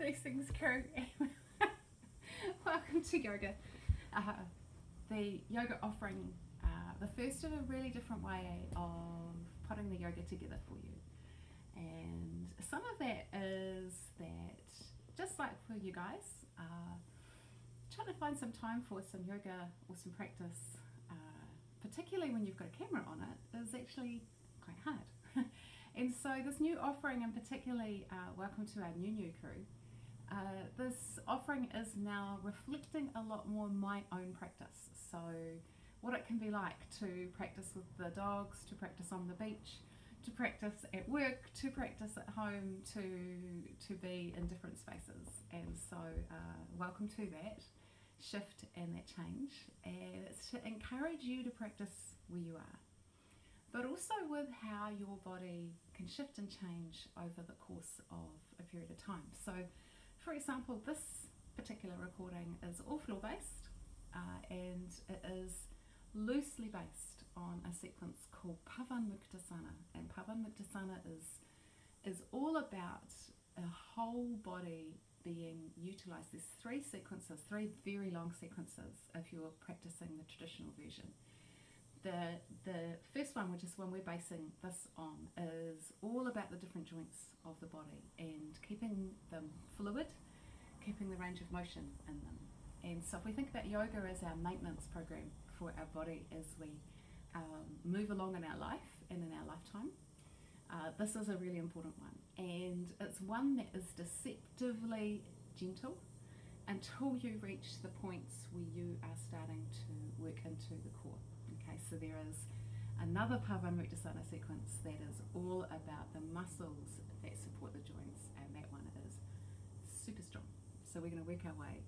Blessings crew. Welcome to yoga. The yoga offering, the first of a really different way of putting the yoga together for you. And some of that is that, just like for you guys, trying to find some time for some yoga or some practice, particularly when you've got a camera on it, is actually quite hard. And so this new offering, and particularly welcome to our new crew, this offering is now reflecting a lot more my own practice. So what it can be like to practice with the dogs, to practice on the beach, to practice at work, to practice at home, to be in different spaces. And so welcome to that shift and that change. And it's to encourage you to practice where you are, but also with how your body can shift and change over the course of a period of time. So for example, this particular recording is all floor based, and it is loosely based on a sequence called Pavanmuktasana. And Pavanmuktasana is all about a whole body being utilised. There's three sequences, three very long sequences if you're practicing the traditional version. The first one, which is one we're basing this on, is all about the different joints of the body and keeping them fluid, keeping the range of motion in them. And so if we think about yoga as our maintenance program for our body as we move along in our life and in our lifetime, this is a really important one. And it's one that is deceptively gentle until you reach the points where you are starting to work into the core. Okay, so there is another Pavanmuktasana sequence that is all about the muscles that support the joints, and that one is super strong. So we're going to work our way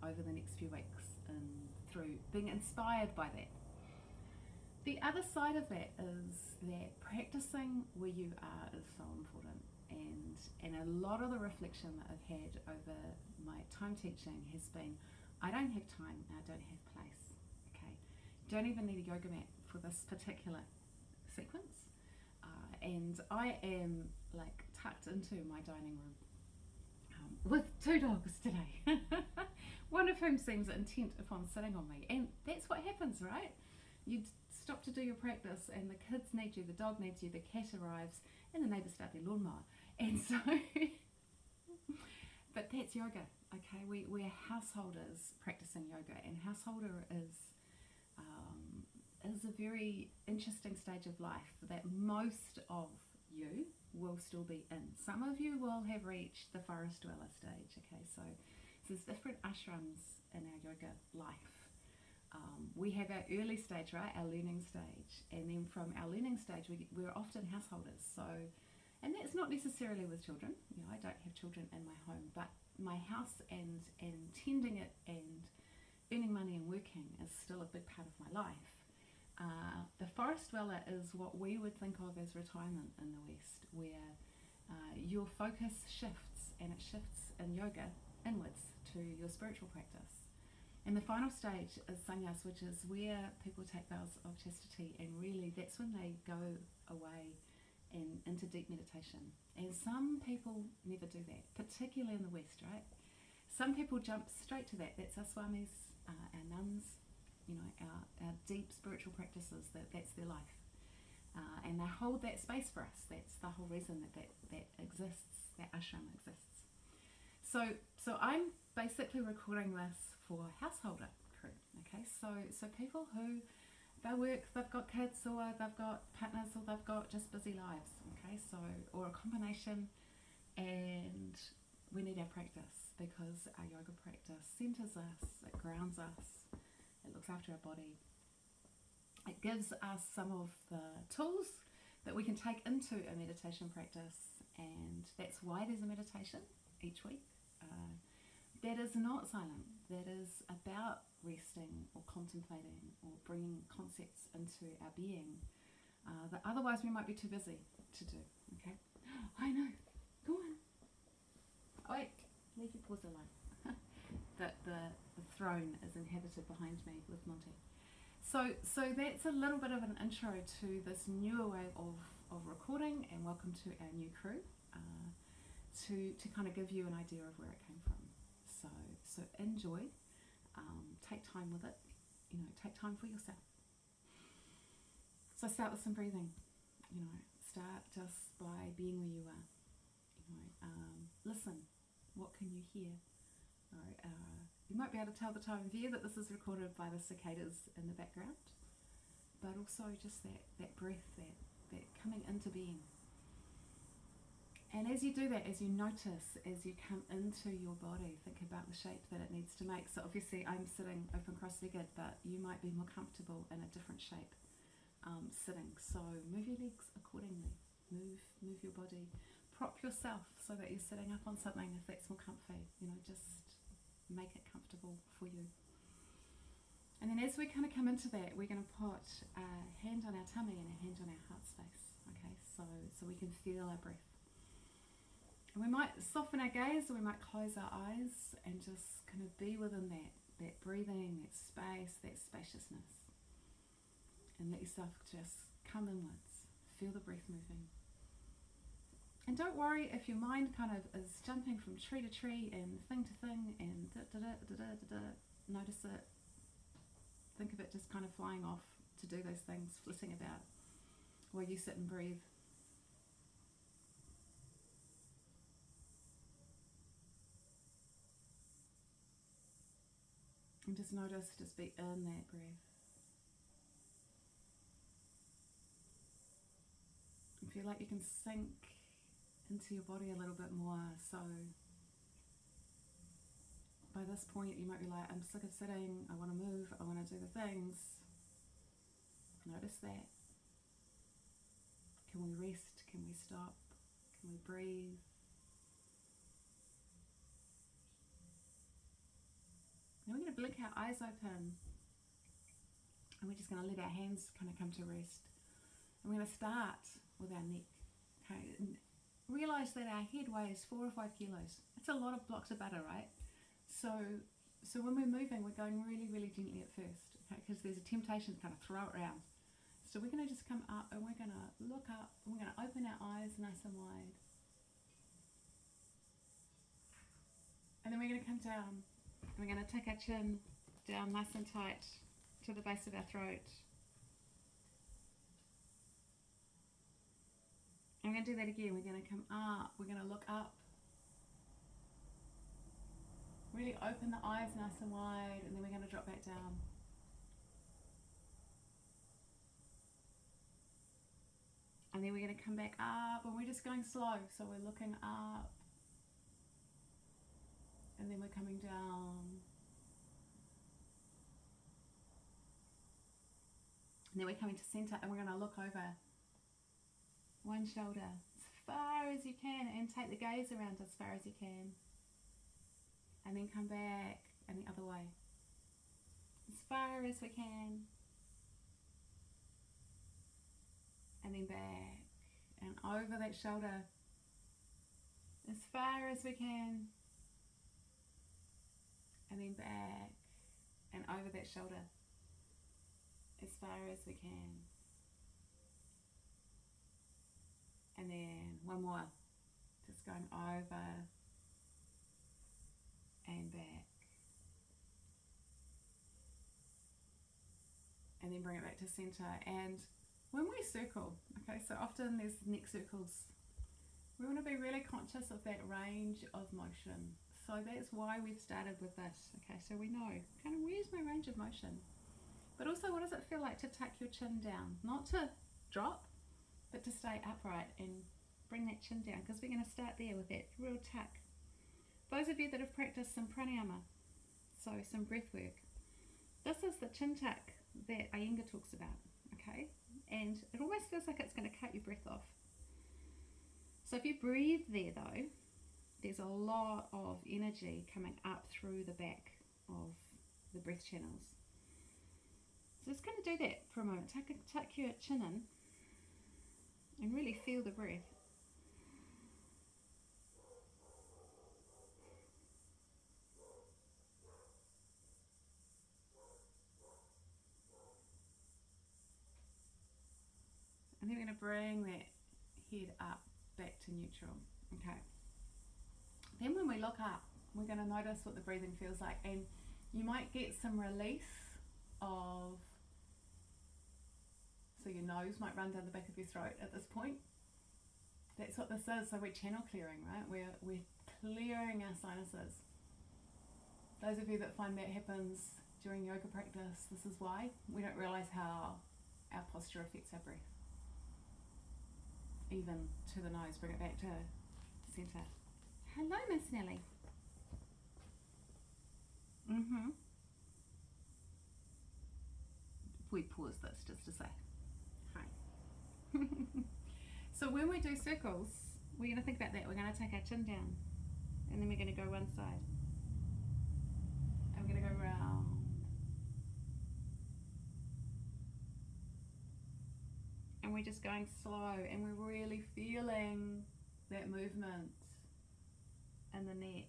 over the next few weeks through being inspired by that. The other side of that is that practicing where you are is so important, and a lot of the reflection that I've had over my time teaching has been, I don't have time, I don't have place. Don't even need a yoga mat for this particular sequence, and I am like tucked into my dining room with two dogs today, one of whom seems intent upon sitting on me. And that's what happens, right? You stop to do your practice and the kids need you, the dog needs you, the cat arrives, and the neighbours start their lawnmower. And so but that's yoga. Okay, we're householders practicing yoga, and householder is a very interesting stage of life that most of you will still be in. Some of you will have reached the forest dweller stage. Okay, so there's different ashrams in our yoga life. We have our early stage, right, our learning stage, and then from our learning stage we're often householders. So, and that's not necessarily with children. You know, I don't have children in my home, but my house and tending it and earning money and working is still a big part of my life. The forest dweller is what we would think of as retirement in the West, where your focus shifts, and it shifts in yoga inwards to your spiritual practice. And the final stage is sannyas, which is where people take vows of chastity, and really that's when they go away and into deep meditation. And some people never do that, particularly in the West, right? Some people jump straight to that. That's our swamis, our nuns, you know, our deep spiritual practices, that's their life. And they hold that space for us. That's the whole reason that exists, that ashram exists. So I'm basically recording this for householder crew, okay? So people who, they work, they've got kids, or they've got partners, or they've got just busy lives, okay? So, or a combination, and we need our practice because our yoga practice centers us, it grounds us, it looks after our body. It gives us some of the tools that we can take into a meditation practice, and that's why there's a meditation each week. That is not silent, that is about resting or contemplating or bringing concepts into our being that otherwise we might be too busy to do, okay? I know, go on. Oh, wait, leave your paws alone. The throne is inhabited behind me with Monty. So that's a little bit of an intro to this newer way of recording, and welcome to our new crew. to kind of give you an idea of where it came from. So enjoy, take time with it, take time for yourself. So start with some breathing, start just by being where you are. Listen, what can you hear? You might be able to tell the time of year that this is recorded by the cicadas in the background, but also just that breath, that coming into being. And as you do that, as you notice, as you come into your body, think about the shape that it needs to make. So obviously I'm sitting open cross-legged, but you might be more comfortable in a different shape sitting. So move your legs accordingly. Move your body. Prop yourself so that you're sitting up on something if that's more comfy. Just make it comfortable for you. And then as we kind of come into that, we're going to put a hand on our tummy and a hand on our heart space. Okay, so we can feel our breath. And we might soften our gaze, or we might close our eyes and just kind of be within that breathing, that space, that spaciousness. And let yourself just come inwards. Feel the breath moving. And don't worry if your mind kind of is jumping from tree to tree and thing to thing and da-da-da-da-da-da-da. Notice it. Think of it just kind of flying off to do those things, flitting about while you sit and breathe. And just notice, just be in that breath. And feel like you can sink into your body a little bit more. So by this point you might be like, I'm sick of sitting, I want to move, I want to do the things. Notice that. Can we rest? Can we stop? Can we breathe? Now we're going to blink our eyes open, and we're just going to let our hands kind of come to rest. And we're going to start with our neck. Okay, and realize that our head weighs 4 or 5 kilos. It's a lot of blocks of butter, right? So when we're moving, we're going really, really gently at first, okay? Because there's a temptation to kind of throw it around. So we're going to just come up, and we're going to look up, and we're going to open our eyes nice and wide. And then we're going to come down. We're going to take our chin down nice and tight to the base of our throat. And we're going to do that again. We're going to come up. We're going to look up. Really open the eyes nice and wide, and then we're going to drop back down. And then we're going to come back up, and we're just going slow. So we're looking up. And then we're coming down. And then we're coming to center, and we're going to look over one shoulder as far as you can, and take the gaze around as far as you can. And then come back and the other way. As far as we can. And then back and over that shoulder. As far as we can. And then back and over that shoulder as far as we can. And then one more, just going over and back. And then bring it back to center. And when we circle, okay, so often there's neck circles, we want to be really conscious of that range of motion. So that's why we've started with this. Okay, so we know kind of where's my range of motion. But also, what does it feel like to tuck your chin down? Not to drop, but to stay upright and bring that chin down, because we're going to start there with that real tuck. Those of you that have practiced some pranayama, so some breath work, this is the chin tuck that Iyengar talks about, okay? And it almost feels like it's going to cut your breath off. So if you breathe there though, there's a lot of energy coming up through the back of the breath channels. So just going to do that for a moment. Tuck your chin in and really feel the breath. And then we're going to bring that head up back to neutral. Okay. Then when we look up, we're going to notice what the breathing feels like, and you might get some release of, so your nose might run down the back of your throat at this point. That's what this is. So we're channel clearing, right? We're clearing our sinuses. Those of you that find that happens during yoga practice, this is why. We don't realize how our posture affects our breath. Even to the nose, bring it back to centre. Hello, Miss Nelly. We pause this just to say hi. So when we do circles, we're going to think about that. We're going to take our chin down, and then we're going to go one side, and we're going to go round, and we're just going slow, and we're really feeling that movement in the neck.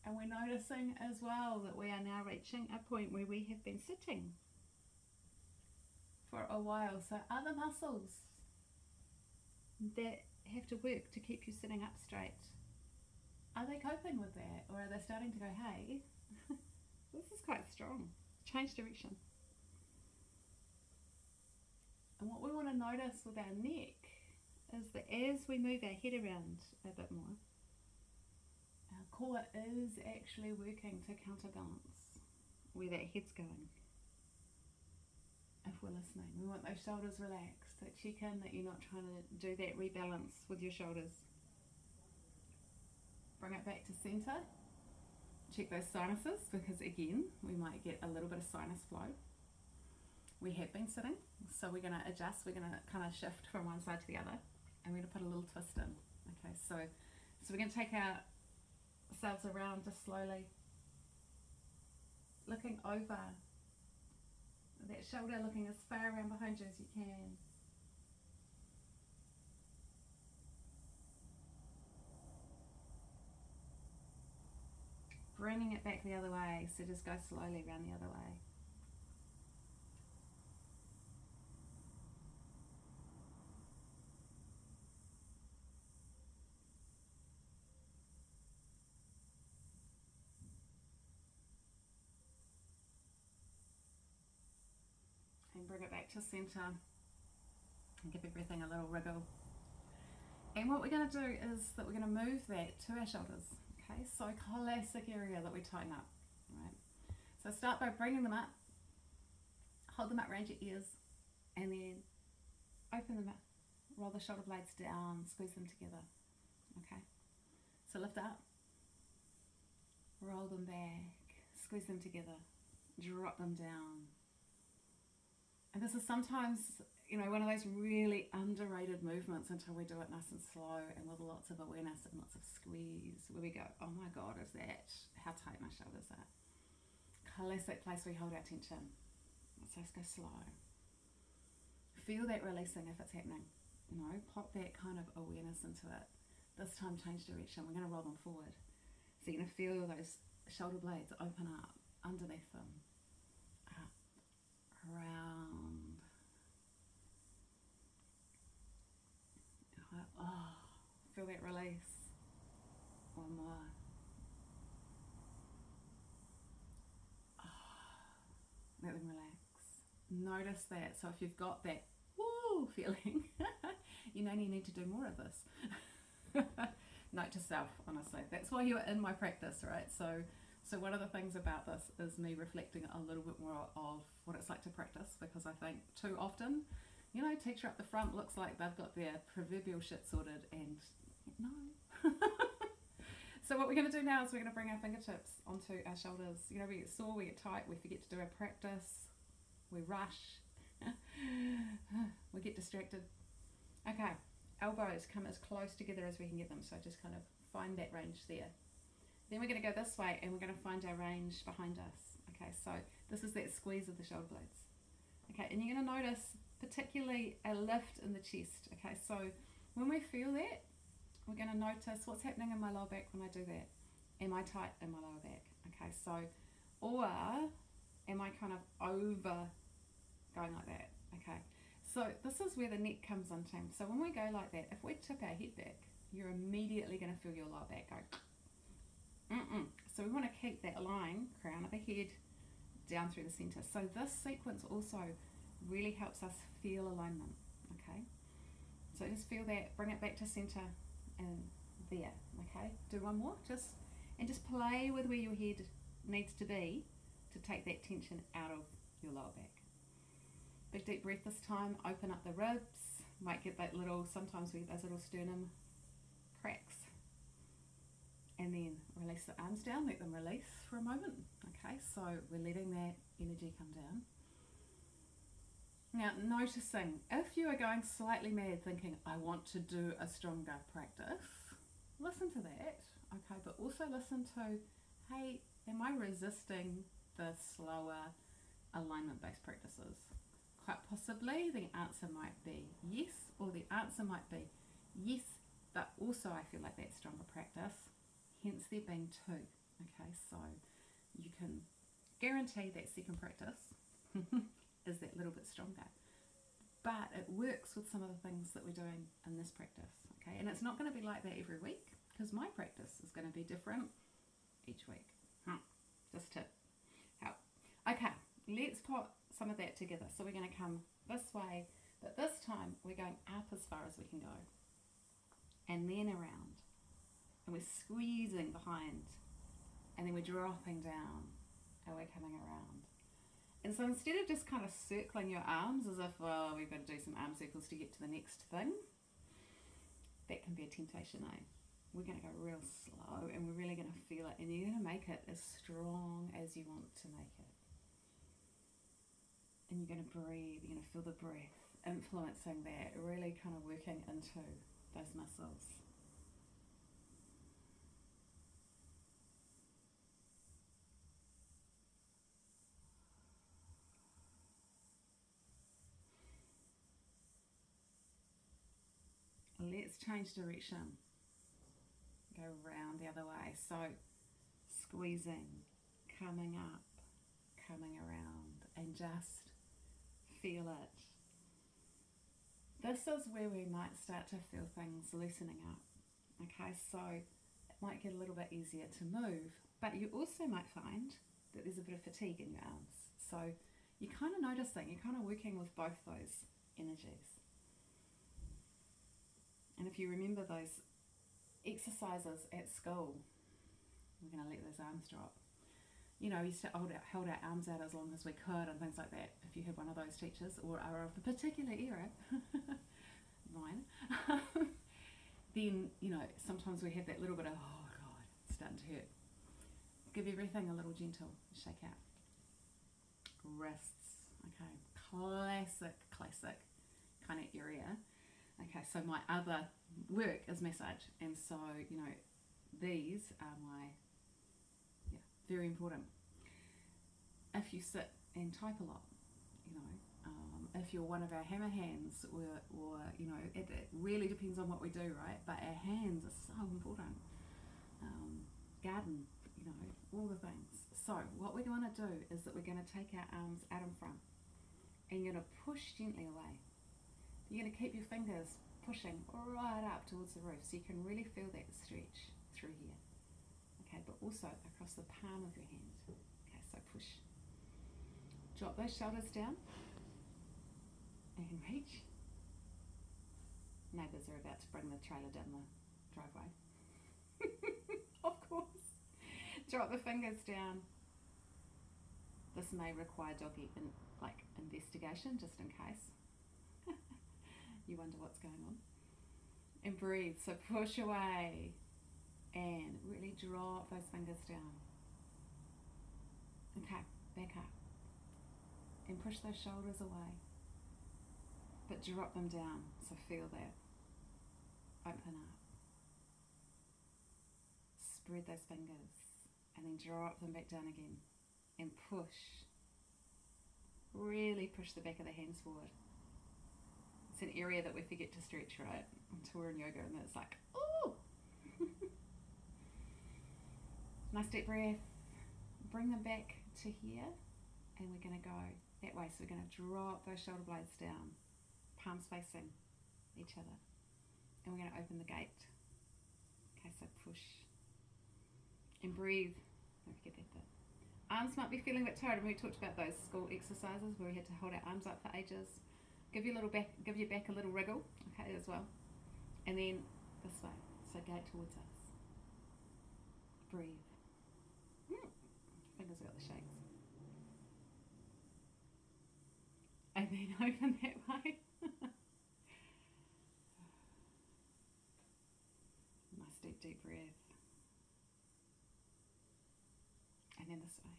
And we're noticing as well that we are now reaching a point where we have been sitting for a while. So other muscles that have to work to keep you sitting up straight, are they coping with that? Or are they starting to go, hey, this is quite strong, change direction? And what we want to notice with our neck is that as we move our head around a bit more, our core is actually working to counterbalance where that head's going. If we're listening, we want those shoulders relaxed, that check in that you're not trying to do that rebalance with your shoulders. Bring it back to centre. Check those sinuses, because again, we might get a little bit of sinus flow. We have been sitting, so we're going to adjust. We're going to kind of shift from one side to the other, and we're going to put a little twist in. Okay, so we're going to take ourselves around just slowly, looking over that shoulder, looking as far around behind you as you can. Bringing it back the other way, so just go slowly around the other way. And bring it back to centre and give everything a little wriggle. And what we're going to do is that we're going to move that to our shoulders. Okay, so classic area that we tighten up, right? So start by bringing them up, hold them up around your ears, and then open them up, roll the shoulder blades down, squeeze them together. Okay, so lift up, roll them back, squeeze them together, drop them down. And this is sometimes, one of those really underrated movements until we do it nice and slow and with lots of awareness and lots of squeeze, where we go, oh my God, is that how tight my shoulders are? Classic place we hold our tension. So let's go slow. Feel that releasing if it's happening. Pop that kind of awareness into it. This time change direction. We're going to roll them forward. So you're going to feel those shoulder blades open up underneath them. Up, around. Oh, feel that release. One more. Let them relax. Notice that. So if you've got that woo feeling, you need to do more of this. Note to self, honestly. That's why you're in my practice, right? So one of the things about this is me reflecting a little bit more of what it's like to practice, because I think too often, teacher up the front looks like they've got their proverbial shit sorted, and no. So what we're going to do now is we're going to bring our fingertips onto our shoulders. We get sore, we get tight, we forget to do our practice, we rush, we get distracted. Okay, elbows come as close together as we can get them, so just kind of find that range there. Then we're going to go this way, and we're going to find our range behind us. Okay, so this is that squeeze of the shoulder blades. Okay, and you're going to notice particularly a lift in the chest. Okay, so when we feel that, we're going to notice what's happening in my lower back when I do that. Am I tight in my lower back? Okay, so, or am I kind of over going like that? Okay, So this is where the neck comes into. So when we go like that, if we tip our head back, you're immediately going to feel your lower back go. So we want to keep that line, crown of the head, down through the centre. So this sequence also really helps us feel alignment, okay? So just feel that, bring it back to centre and there, okay? Do one more, just play with where your head needs to be to take that tension out of your lower back. Big deep breath this time, open up the ribs, might get that little, sometimes we get those little sternum cracks. And then release the arms down, let them release for a moment. Okay, so we're letting that energy come down. Now noticing, if you are going slightly mad thinking, I want to do a stronger practice, listen to that, okay, but also listen to, hey, am I resisting the slower alignment-based practices? Quite possibly the answer might be yes, or the answer might be yes, but also I feel like that's stronger practice. Hence there being two, okay, so you can guarantee that second practice is that little bit stronger, but it works with some of the things that we're doing in this practice, okay, and it's not going to be like that every week because my practice is going to be different each week, just to help. Okay, let's put some of that together. So we're going to come this way, but this time we're going up as far as we can go and then around. And we're squeezing behind, and then we're dropping down, and we're coming around. And so instead of just kind of circling your arms as if, well, we've got to do some arm circles to get to the next thing, that can be a temptation, eh? We're going to go real slow, and we're really going to feel it, and you're going to make it as strong as you want to make it. And you're going to breathe, you're going to feel the breath influencing that, really kind of working into those muscles. Let's change direction. Go round the other way. So squeezing, coming up, coming around, and just feel it. This is where we might start to feel things loosening up. Okay, so it might get a little bit easier to move, but you also might find that there's a bit of fatigue in your arms. So you're kind of noticing, you're kind of working with both those energies. And if you remember those exercises at school, we're going to let those arms drop. You know, we used to hold our arms out as long as we could and things like that. If you had one of those teachers or are of the particular era, mine, then, you know, sometimes we have that little bit of, oh God, it's starting to hurt. Give everything a little gentle shake out. Wrists, okay, classic kind of area. Okay, so my other work is massage, and so, you know, these are my, very important. If you sit and type a lot, you know, if you're one of our hammer hands, or you know, it really depends on what we do, right? But our hands are so important. Garden, you know, all the things. So what we're going to do is that we're going to take our arms out in front, and you're going to push gently away. You're going to keep your fingers pushing right up towards the roof, so you can really feel that stretch through here. Okay, but also across the palm of your hand. Okay, so push. Drop those shoulders down and reach. Neighbours are about to bring the trailer down the driveway. Of course. Drop the fingers down. This may require doggy investigation, just in case. You wonder what's going on. And breathe, so push away. And really drop those fingers down. Okay, back up. And push those shoulders away. But drop them down, so feel that. Open up. Spread those fingers. And then drop them back down again. And push. Really push the back of the hands forward. It's an area that we forget to stretch, right? Until we're in yoga, and then it's like, ooh! Nice deep breath. Bring them back to here, and we're going to go that way. So we're going to drop those shoulder blades down arms facing each other. And we're going to open the gate. Okay, so push. And breathe. Don't forget that bit. Arms might be feeling a bit tired, and we talked about those school exercises where we had to hold our arms up for ages. Give your back a little wriggle, okay, as well. And then this way, so gate towards us. Breathe. Fingers got the shakes. And then open that way. Nice deep breath. And then this way.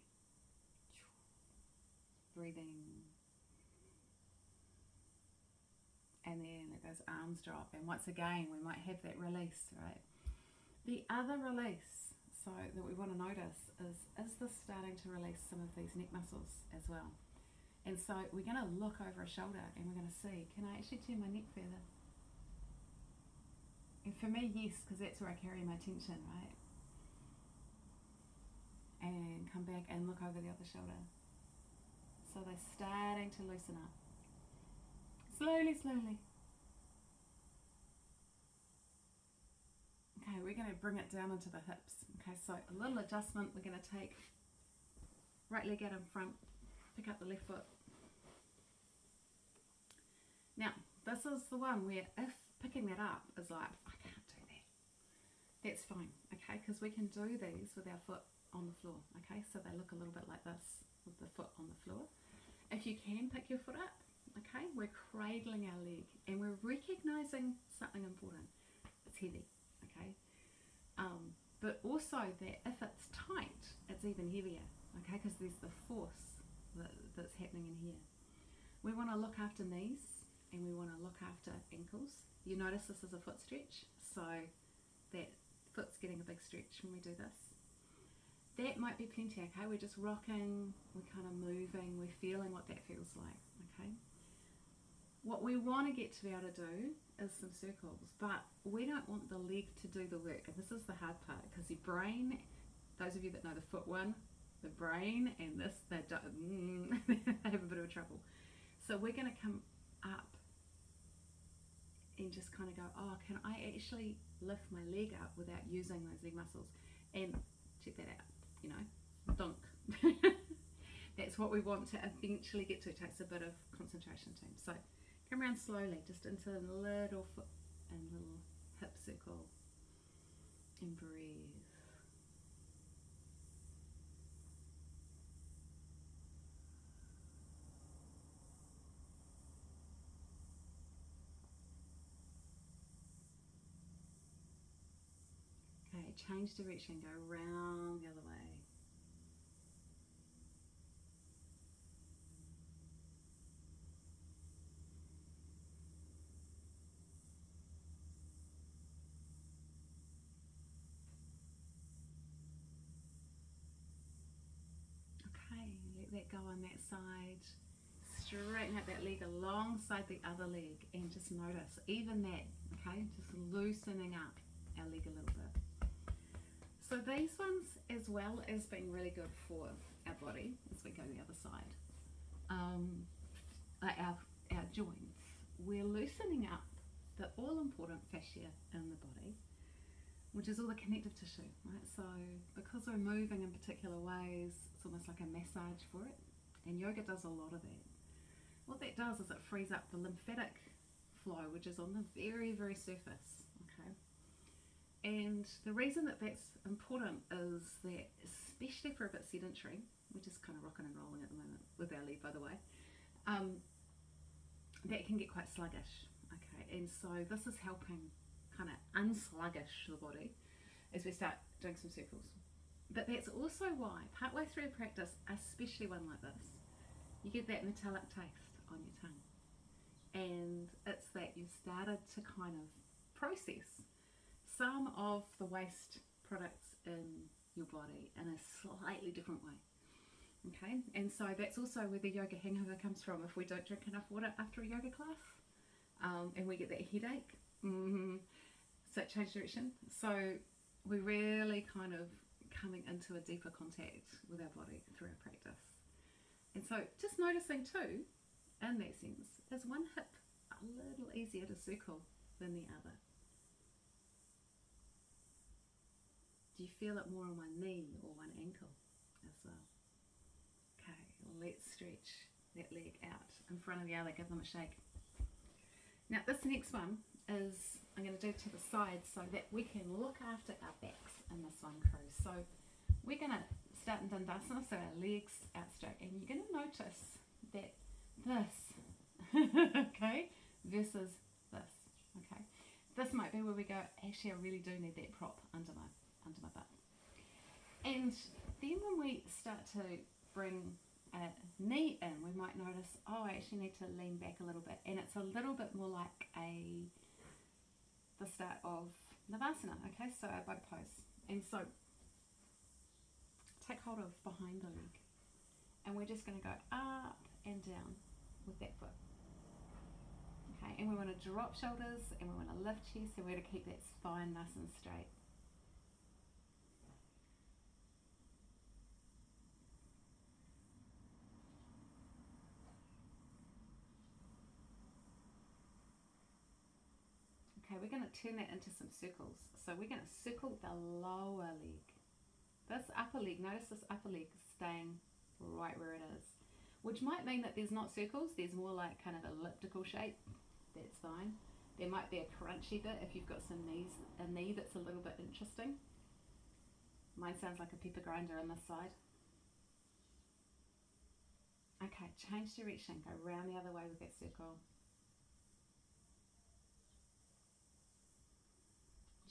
Breathing. And then those arms drop. And once again, we might have that release, right? The other release, so that we want to notice, is this starting to release some of these neck muscles as well? And so we're going to look over a shoulder and we're going to see, can I actually turn my neck further? And for me, yes, because that's where I carry my tension, right? And come back and look over the other shoulder. So they're starting to loosen up. Slowly. Okay, we're going to bring it down into the hips. Okay, so a little adjustment. We're going to take right leg out in front, pick up the left foot. Now, this is the one where if picking that up is like, I can't do that, that's fine, okay, because we can do these with our foot on the floor, okay, so they look a little bit like this with the foot on the floor. If you can pick your foot up, okay, we're cradling our leg and we're recognizing something important. It's heavy, okay, but also that if it's tight, it's even heavier, okay, because there's the force that's happening in here. We want to look after knees and we want to look after ankles. You notice this is a foot stretch, so that foot's getting a big stretch when we do this. That might be plenty, okay? We're just rocking, we're kind of moving, we're feeling what that feels like, okay? What we want to get to be able to do is some circles, but we don't want the leg to do the work. And this is the hard part, because the brain, those of you that know the foot one, the brain and this, they have a bit of trouble. So we're going to come up and just kind of go, oh, can I actually lift my leg up without using those leg muscles? And check that out, you know, dunk. That's what we want to eventually get to. It takes a bit of concentration, team. So come around slowly, just into a little foot and little hip circle, and breathe. Okay, change direction, go round the other way. Okay, let that go on that side. Straighten out that leg alongside the other leg and just notice, even that, okay, just loosening up our leg a little bit. So these ones, as well as being really good for our body, as we go the other side, our joints, we're loosening up the all-important fascia in the body, which is all the connective tissue, right? So because we're moving in particular ways, it's almost like a massage for it, and yoga does a lot of that. What that does is it frees up the lymphatic flow, which is on the very, very surface, okay? And the reason that that's important is that, especially for a bit sedentary, we're just kind of rocking and rolling at the moment with our leg, by the way, that can get quite sluggish, okay? And so this is helping kind of unsluggish the body as we start doing some circles. But that's also why partway through a practice, especially one like this, you get that metallic taste on your tongue, and it's that you've started to kind of process some of the waste products in your body in a slightly different way, okay? And so that's also where the yoga hangover comes from. If we don't drink enough water after a yoga class, and we get that headache, so change direction. So we're really kind of coming into a deeper contact with our body through our practice. And so just noticing too, in that sense, is one hip a easier to circle than the other? Do you feel it more on one knee or one ankle as well? Okay, let's stretch that leg out in front of the other, give them a shake. Now this next one is, I'm going to do to the side so that we can look after our backs in this one, crew. So we're going to start in Dandasana, so our legs out straight, and you're going to notice that this, okay, versus this, okay. This might be where we go, actually I really do need that prop under my butt. And then when we start to bring a knee in, we might notice, oh, I actually need to lean back a little bit, and it's a little bit more like the start of Navasana, okay, so our boat pose. And so take hold of behind the leg, and we're just going to go up and down with that foot. Okay, and we want to drop shoulders, and we want to lift chest, so we're going to keep that spine nice and straight. Okay, we're going to turn that into some circles. So we're going to circle the lower leg. This upper leg, notice this upper leg staying right where it is, which might mean that there's not circles, there's more like kind of elliptical shape. That's fine. There might be a crunchy bit if you've got a knee that's a little bit interesting. Mine sounds like a pepper grinder on this side. Okay, change direction, go round the other way with that circle.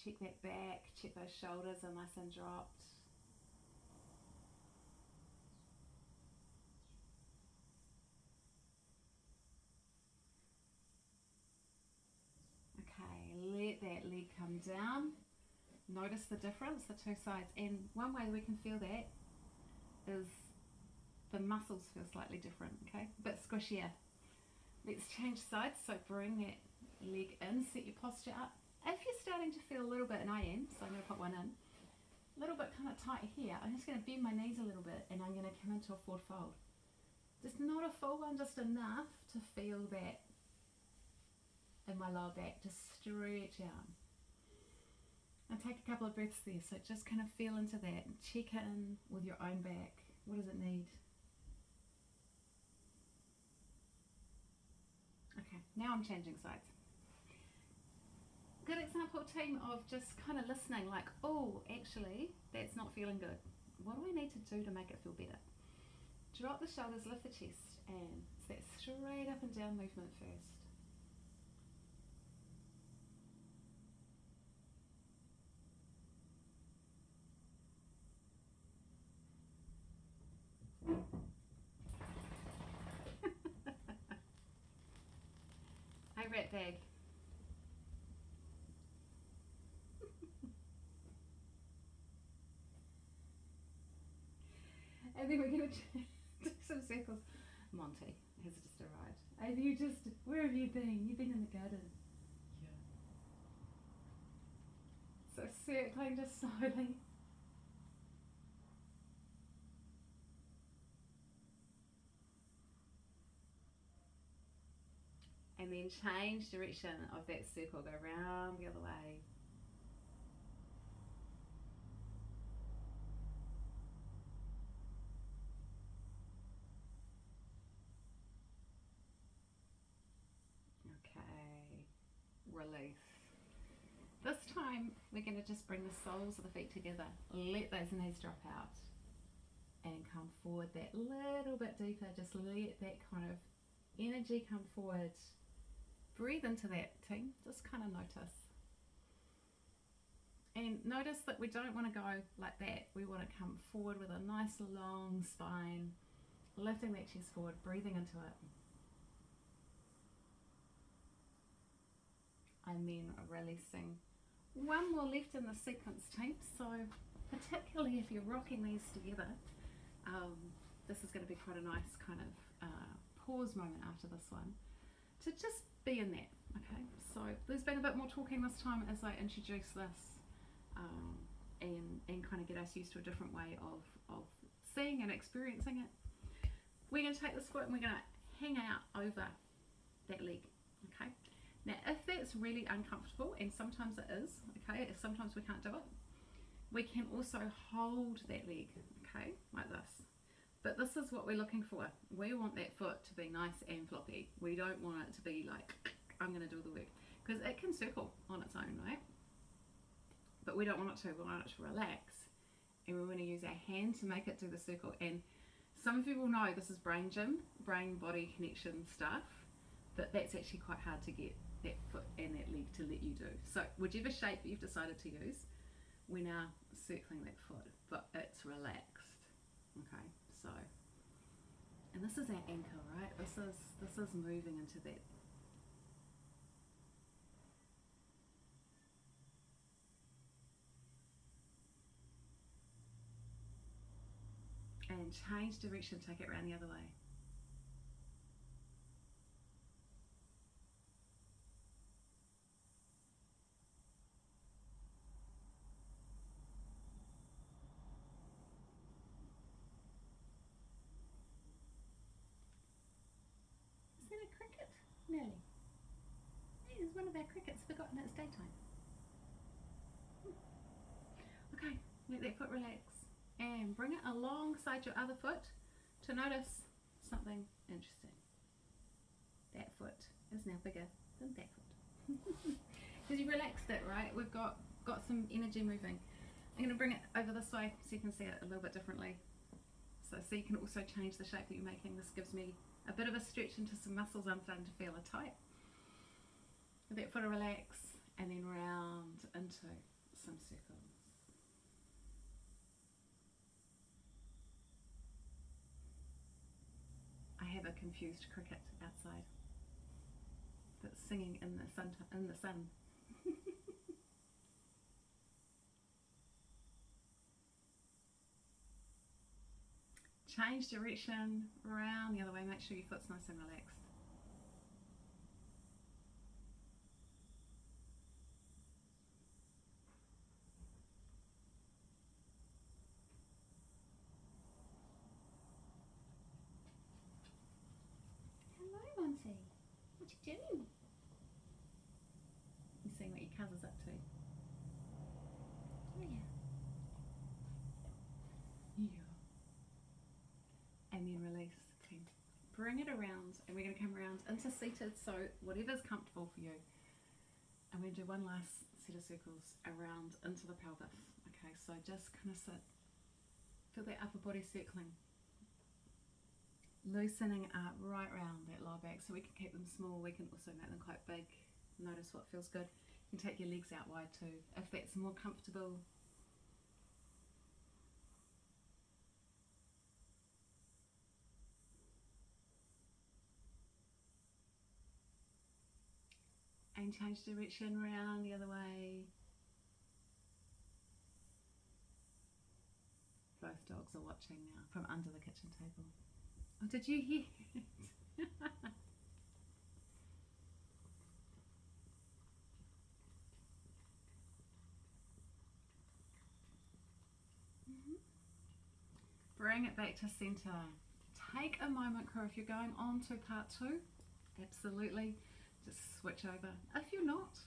Check that back, check those shoulders are nice and dropped. Okay, let that leg come down. Notice the difference, the two sides. And one way we can feel that is the muscles feel slightly different, okay? A bit squishier. Let's change sides, so bring that leg in, set your posture up. If you're starting to feel a little bit, and I am, so I'm going to put one in, a little bit kind of tight here, I'm just going to bend my knees a little bit, and I'm going to come into a forward fold. Just not a full one, just enough to feel that in my lower back, just stretch out. And take a couple of breaths there, so just kind of feel into that, and check in with your own back. What does it need? Okay, now I'm changing sides. Good example, team, of just kind of listening, like, oh, actually, that's not feeling good. What do I need to do to make it feel better? Drop the shoulders, lift the chest, and it's that straight up and down movement first. Hey, rat bag. And then we're going to do some circles. Monty has just arrived. And you just, where have you been? You've been in the garden. Yeah. So circling just slowly. And then change direction of that circle, go round the other way. Okay, release. This time we're going to just bring the soles of the feet together, let those knees drop out and come forward that little bit deeper. Just let that kind of energy come forward. Breathe into that, team, just kind of notice. And notice that we don't want to go like that. We want to come forward with a nice long spine, lifting that chest forward, breathing into it. And then releasing. One more left in the sequence, team. So particularly if you're rocking these together, this is going to be quite a nice kind of pause moment after this one to just be in that. Okay, so there's been a bit more talking this time as I introduce this and kind of get us used to a different way of seeing and experiencing it. We're going to take this foot and we're going to hang out over that leg. Okay, now that's really uncomfortable, and sometimes it is, okay, sometimes we can't do it, we can also hold that leg, okay, like this. But this is what we're looking for. We want that foot to be nice and floppy. We don't want it to be like, I'm going to do all the work. Because it can circle on its own, right? But we don't want it to. We want it to relax. And we want to use our hand to make it do the circle. And some of you will know this is brain gym, brain-body connection stuff. But that's actually quite hard to get that foot and that leg to let you do. So whichever shape you've decided to use, we're now circling that foot. But it's relaxed. Okay? So, and this is our anchor, right? This is moving into that. And change direction, take it around the other way. Is that a cricket? Nearly. Hey, there's one of our crickets forgotten it's daytime. Okay, let that foot relax. And bring it alongside your other foot to notice something interesting. That foot is now bigger than that foot. Because you relaxed it, right? We've got some energy moving. I'm going to bring it over this way so you can see it a little bit differently. So you can also change the shape that you're making. This gives me a bit of a stretch into some muscles I'm starting to feel are tight. Let that foot relax, and then round into some circles. I have a confused cricket outside that's singing in the sun. Change direction, round the other way. Make sure your foot's nice and relaxed. Hello, Monty. What you doing? You're seeing what your cousin's up to. Oh yeah. Yeah. And then release. Okay. Bring it around, and we're going to come around into seated, so whatever's comfortable for you. And we're going to do one last set of circles around into the pelvis. Okay, so just kind of sit. Feel that upper body circling. Loosening up right round that lower back, so we can keep them small. We can also make them quite big. Notice what feels good. You can take your legs out wide too, if that's more comfortable. And change direction round the other way. Both dogs are watching now from under the kitchen table. Oh, did you hear it? Bring it back to center. Take a moment, crew. If you're going on to part 2, absolutely, just switch over. If you're not,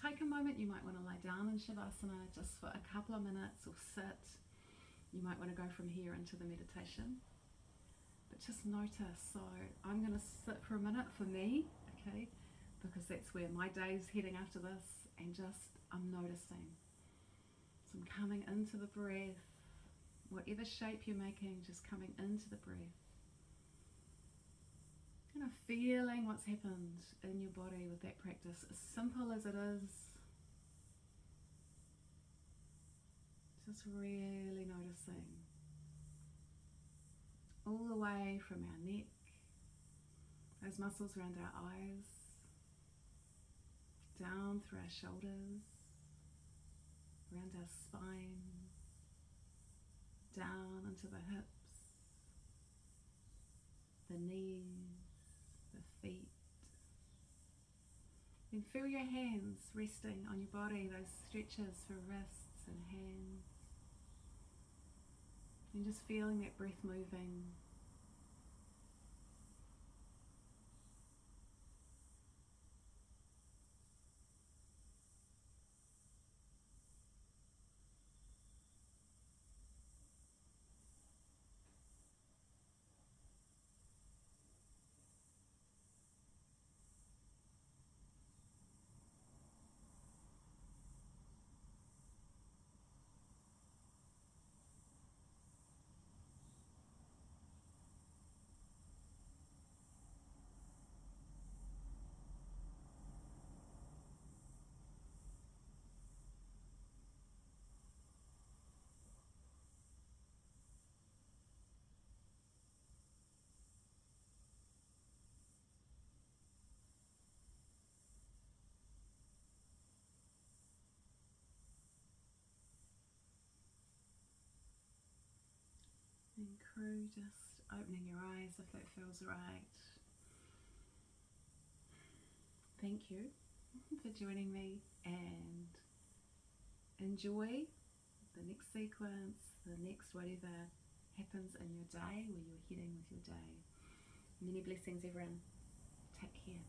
take a moment. You might want to lie down in Shavasana just for a couple of minutes, or sit. You might want to go from here into the meditation. But just notice. So I'm going to sit for a minute for me, okay, because that's where my day's heading after this, and just I'm noticing. So I'm coming into the breath. Whatever shape you're making, just coming into the breath. Kind of feeling what's happened in your body with that practice, as simple as it is. Just really noticing. All the way from our neck, those muscles around our eyes, down through our shoulders, around our spine, down into the hips, the knees, the feet. Then feel your hands resting on your body, those stretches for wrists and hands. And just feeling that breath moving. through just opening your eyes if that feels right. Thank you for joining me, and enjoy the next sequence, the next whatever happens in your day, where you're heading with your day. Many blessings, everyone. Take care.